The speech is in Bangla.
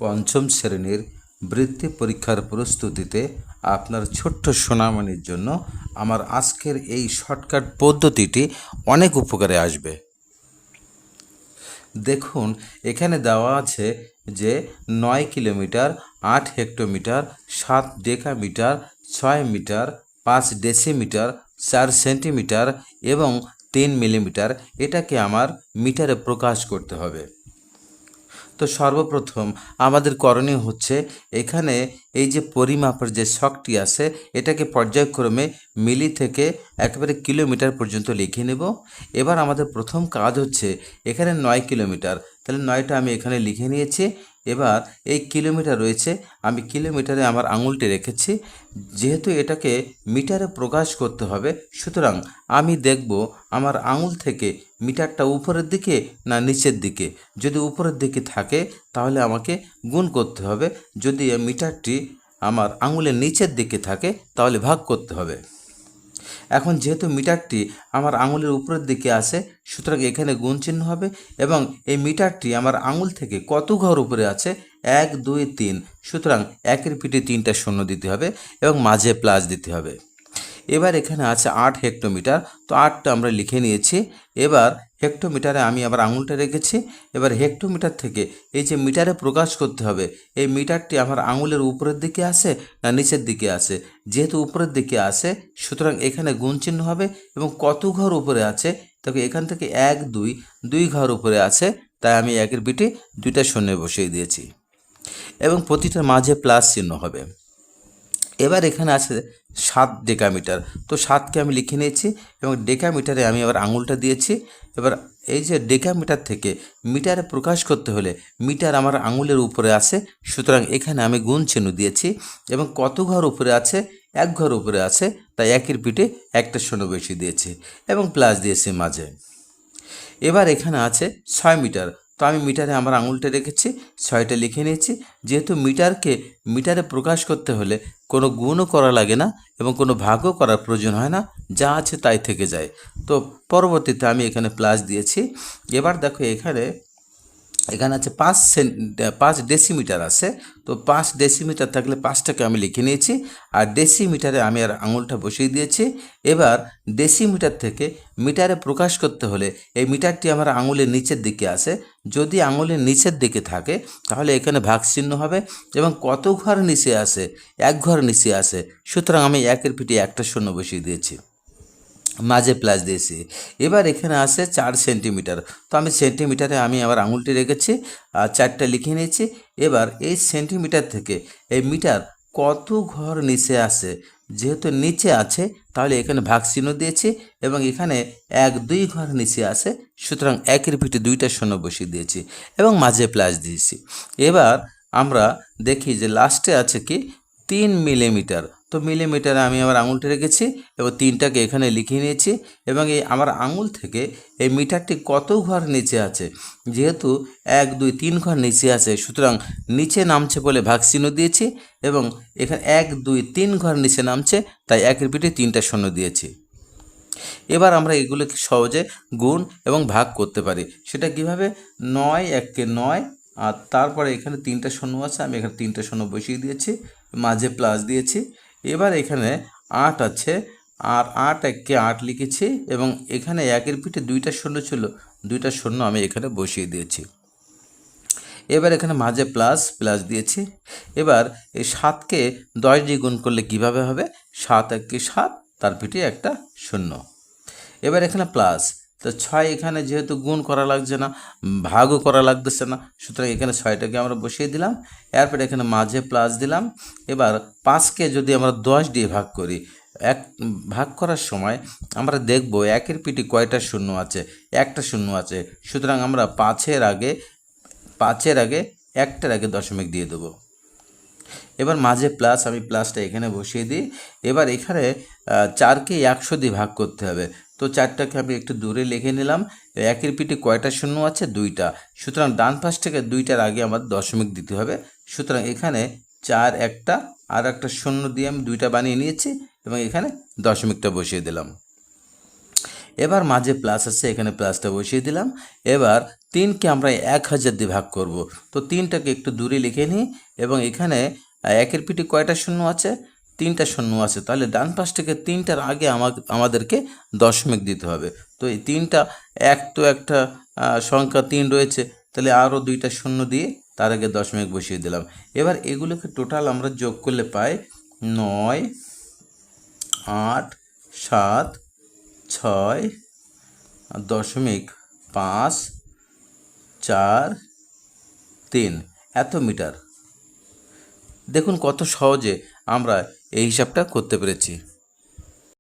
পঞ্চম শ্রেণীর বৃত্তি পরীক্ষার প্রস্তুতিতে আপনার ছোট্ট সোনামণির জন্য আমার আজকের এই শর্টকাট পদ্ধতিটি অনেক উপকারে আসবে। দেখুন, এখানে দেওয়া আছে যে 9 kilometre, 8 hectometre, 7 decametre, 6 metre, 5 decimetre, 4 centimetre এবং 3 মিলিমিটার এটাকে আমার মিটারে প্রকাশ করতে হবে। তো সর্বপ্রথম আমাদের করণীয় হচ্ছে এখানে এই যে পরিমাপের যে ছকটি আছে এটাকে পর্যায়ক্রমে মিলি থেকে একেবারে কিলোমিটার পর্যন্ত লিখে নেব। এবার আমাদের প্রথম কাজ হচ্ছে এখানে 9 কিলোমিটার, তাহলে 9টা আমি এখানে লিখে নিয়েছি। এবার এই কিলোমিটার রয়েছে, আমি কিলোমিটারে আমার আঙুলটি রেখেছি। যেহেতু এটাকে মিটারে প্রকাশ করতে হবে, সুতরাং আমি দেখব আমার আঙুল থেকে মিটারটা উপরের দিকে না নিচের দিকে। যদি উপরের দিকে থাকে তাহলে আমাকে গুণ করতে হবে, যদি মিটারটি আমার আঙুলের নিচের দিকে থাকে তাহলে ভাগ করতে হবে। এখন যেহেতু মিটারটি আমার আঙুলের উপরের দিকে আছে, সুতরাং এখানে গুণ চিহ্ন হবে এবং এই মিটারটি আমার আঙুল থেকে কত ঘর উপরে আছে, 1 2 3, সুতরাং একের পিঠে 3টা শূন্য দিতে হবে এবং মাঝে প্লাস দিতে হবে। এবার এখানে আছে 8 হেক্টোমিটার, তো 8টা আমরা লিখে নিয়েছি। এবার হেক্টোমিটারে আমি আবার আঙুলটা রেখেছি। এবার হেক্টোমিটার থেকে এই যে মিটারে প্রকাশ করতে হবে, এই মিটারটি আমার আঙুলের উপরের দিকে আছে না নিচের দিকে আছে। যেহেতু উপরের দিকে আছে, সুতরাং এখানে গুণ চিহ্ন হবে এবং কত ঘর উপরে আছে, তবে এখান থেকে 1 2 2 ঘর উপরে আছে, তাই আমি একের পিঠে 2টা শূন্য বসিয়ে দিয়েছি এবং প্রতিটার মাঝে প্লাস চিহ্ন হবে। এবার এখানে আছে 7 ডেকামিটার, তো 7কে আমি লিখে নিয়েছি এবং ডেকামিটারে আমি আবার আঙুলটা দিয়েছি। এবার এই যে ডেকামিটার থেকে মিটারে প্রকাশ করতে হলে মিটার আমার আঙুলের উপরে আছে, সুতরাং এখানে আমি গুণ চিহ্ন দিয়েছি এবং কত ঘর উপরে আছে, 1 ঘর উপরে আছে, তাই একের পিঠে একটা শূন্য বেশি দিয়েছি এবং প্লাস দিয়েছি মাঝে। এবার এখানে আছে 6 মিটার, তো আমি মিটারে আমার আঙুলটা রেখেছি, 6টা লিখে নিয়েছি। যেহেতু মিটারকে মিটারে প্রকাশ করতে হলে কোনো গুণও করা লাগে না এবং কোনো ভাগও করার প্রয়োজন হয় না, যা আছে তাই থেকে যায়। তো পরবর্তীতে আমি এখানে প্লাস দিয়েছি। এবার দেখো এখানে আছে 5 ডেসিমিটার আছে, তো 5 ডেসিমিটার থাকলে 5টাকে আমি লিখে নিয়েছি আর ডেসিমিটারে আমি আর আঙুলটা বসিয়ে দিয়েছি। এবার ডেসিমিটার থেকে মিটারে প্রকাশ করতে হলে এই মিটারটি আমার আঙুলের নিচের দিকে আছে, যদি আঙুলের নিচের দিকে থাকে তাহলে এখানে ভাগ চিহ্ন হবে এবং কত ঘর নিচে আছে, 1 ঘর নিচে আছে, সুতরাং আমি একের পিঠে একটা শূন্য বসিয়ে দিয়েছি, মাঝে প্লাস দিয়েছি। এবার এখানে আছে 4 সেন্টিমিটার, তো আমি সেন্টিমিটারে আমি আমার আঙুলটি রেখেছি আর 4টা লিখে নিয়েছি। এবার এই সেন্টিমিটার থেকে এই মিটার কত ঘর নিচে আছে, যেহেতু নিচে আছে তাহলে এখানে ভাগ চিহ্ন দিয়েছি এবং এখানে 1 2 ঘর নিচে আছে, সুতরাং একের পিঠে 2টা শূন্য বসিয়ে দিয়েছি এবং মাঝে প্লাস দিয়েছি। এবার আমরা দেখি যে লাস্টে আছে কি 3 মিলিমিটার, তো মিলিমিটারে আমি আমার আঙুলটা রেখেছি এবং 3টাকে এখানে লিখে নিয়েছি এবং এই আমার আঙুল থেকে এই মিটারটি কত ঘর নিচে আছে, যেহেতু 1 2 3 ঘর নিচে আছে, সুতরাং নিচে নামছে বলে ভাগ চিহ্ন দিয়েছি এবং এখানে 1 2 3 ঘর নিচে নামছে, তাই একের পিঠে 3টা শূন্য দিয়েছি। এবার আমরা এগুলোকে সহজে গুণ এবং ভাগ করতে পারি। সেটা কিভাবে, 9 1 9, আর তারপরে এখানে 3টা শূন্য আছে, আমি এখানে 3টা শূন্য বসিয়ে দিয়েছি, মাঝে প্লাস দিয়েছি। এবার এখানে 8 আছে আর 8 1 8 লিখেছি এবং এখানে একের পিঠে 2টা শূন্য ছিল, 2টা শূন্য আমি এখানে বসিয়ে দিয়েছি। এবার এখানে মাঝে প্লাস প্লাস দিয়েছি। এবার এই 7কে 10 দিয়ে গুণ করলে কিভাবে হবে, 7 1 7, তার পিঠে একটা শূন্য। এবার এখানে প্লাস, তো 6 এখানে যেহেতু গুণ করা লাগছে না, ভাগও করা লাগতেছে না, সুতরাং এখানে 6টাকে আমরা বসিয়ে দিলাম। এরপরে এখানে মাঝে প্লাস দিলাম। এবার 5কে যদি আমরা 10 দিয়ে ভাগ করি, ভাগ করার সময় আমরা দেখব একের পিঠে কয়টা শূন্য আছে, একটা শূন্য আছে, সুতরাং আমরা 5-এর আগে একটার আগে দশমিক দিয়ে দেবো। এবার মাঝে প্লাস, আমি প্লাসটা এখানে বসিয়ে দিই। এবার এখানে 4কে 100 দিয়ে ভাগ করতে হবে, তো 4টাকে আমি একটু দূরে লিখে নিলাম। একের পিঠে কয়টা শূন্য আছে, 2টা, সুতরাং ডান পাশ থেকে 2টার আগে আমার দশমিক দিতে হবে, সুতরাং এখানে 4 একটা আর একটা শূন্য দিয়ে আমি 2টা বানিয়ে নিয়েছি এবং এখানে দশমিকটা বসিয়ে দিলাম। এবার মাঝে প্লাস আছে, এখানে প্লাসটা বসিয়ে দিলাম। এবার 3কে আমরা 1000 দিয়ে ভাগ করব। তো 3টাকে একটু দূরে লিখে নিই এবং এখানে একের পিঠে কয়টা শূন্য আছে? 3টা শূন্য আছে। তাহলে ডান পাশ থেকে 3টার আগে আমাদেরকে দশমিক দিতে হবে। তো এই 3টা, এক তো একটা সংখ্যা 3 রয়েছে, তাহলে আরও 2টা শূন্য দিয়ে তার আগে দশমিক বসিয়ে দিলাম। এবার এগুলোকে টোটাল আমরা যোগ করলে পাই 9, 8, 7, 6, 5, 4, 3 এত মিটার। দেখুন কত সহজে আমরা এই হিসাবটা করতে পেরেছি।